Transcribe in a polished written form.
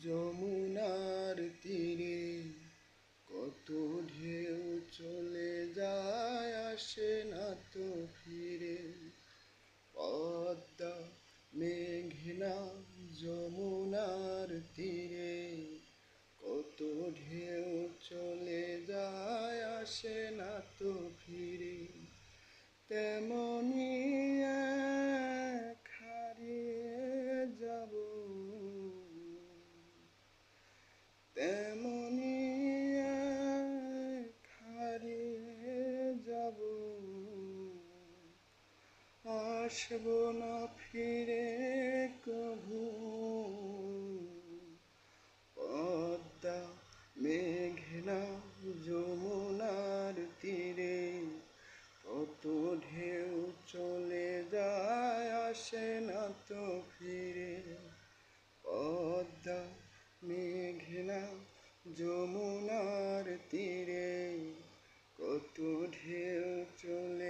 যমুনার তীরে কত ঢেউ চলে যায়, আসে না তো ফিরে। পদ্মা মেঘনা যমুনার তীরে কত ঢেউ চলে যায়, আসে না তো ফিরে। তেমনি এক হারিয়ে যাব, তেমনি এক হারিয়ে যাব, আসব না ফিরে কভু। পদ্মা মেঘনা যমুনার তীরে কত ঢেউ চলে যায়, আসে না তো ফিরে। পদ্মা মেঘনা যমুনার তীরে কত ঢেউ চলে